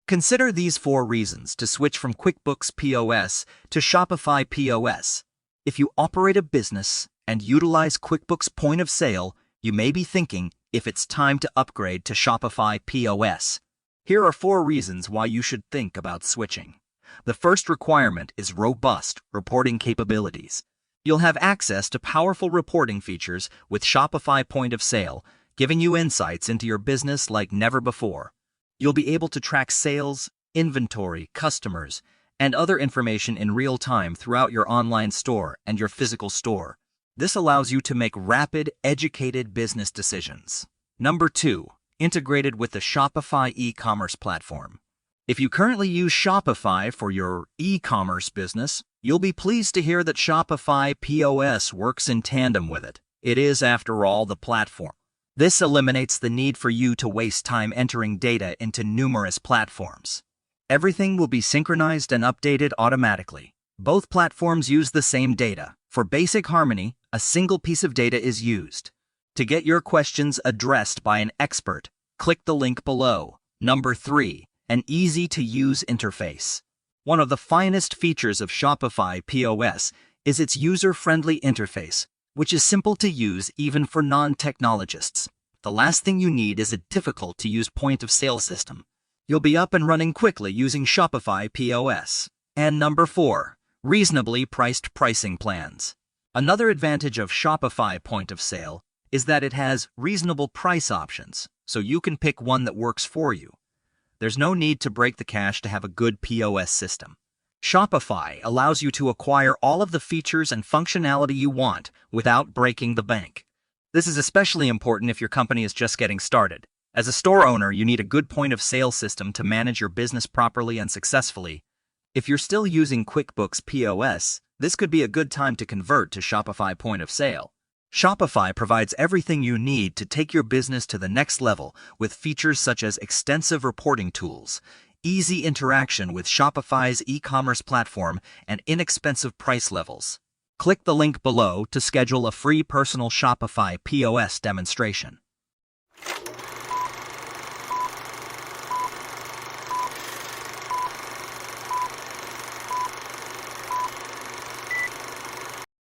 Consider these 4 reasons to switch from QuickBooks POS to Shopify POS. If you operate a business and utilize QuickBooks Point of Sale, you may be thinking if it's time to upgrade to Shopify POS. Here are 4 reasons why you should think about switching. The first requirement is robust reporting capabilities. You'll have access to powerful reporting features with Shopify Point of Sale, giving you insights into your business like never before. You'll be able to track sales, inventory, customers, and other information in real time throughout your online store and your physical store. This allows you to make rapid, educated business decisions. Number 2, integrated with the Shopify e-commerce platform. If you currently use Shopify for your e-commerce business, you'll be pleased to hear that Shopify POS works in tandem with it. It is, after all, the platform. This eliminates the need for you to waste time entering data into numerous platforms. Everything will be synchronized and updated automatically. Both platforms use the same data. For basic harmony, a single piece of data is used. To get your questions addressed by an expert, click the link below. Number 3, an easy-to-use interface. One of the finest features of Shopify POS is its user-friendly interface, which is simple to use even for non-technologists. The last thing you need is a difficult-to-use point-of-sale system. You'll be up and running quickly using Shopify POS. And number 4, reasonably priced pricing plans. Another advantage of Shopify Point of Sale is that it has reasonable price options, so you can pick one that works for you. There's no need to break the cash to have a good POS system. Shopify allows you to acquire all of the features and functionality you want without breaking the bank. This is especially important if your company is just getting started. As a store owner, you need a good point-of-sale system to manage your business properly and successfully. If you're still using QuickBooks POS, this could be a good time to convert to Shopify Point of Sale. Shopify provides everything you need to take your business to the next level with features such as extensive reporting tools, easy interaction with Shopify's e-commerce platform, and inexpensive price levels. Click the link below to schedule a free personal Shopify POS demonstration.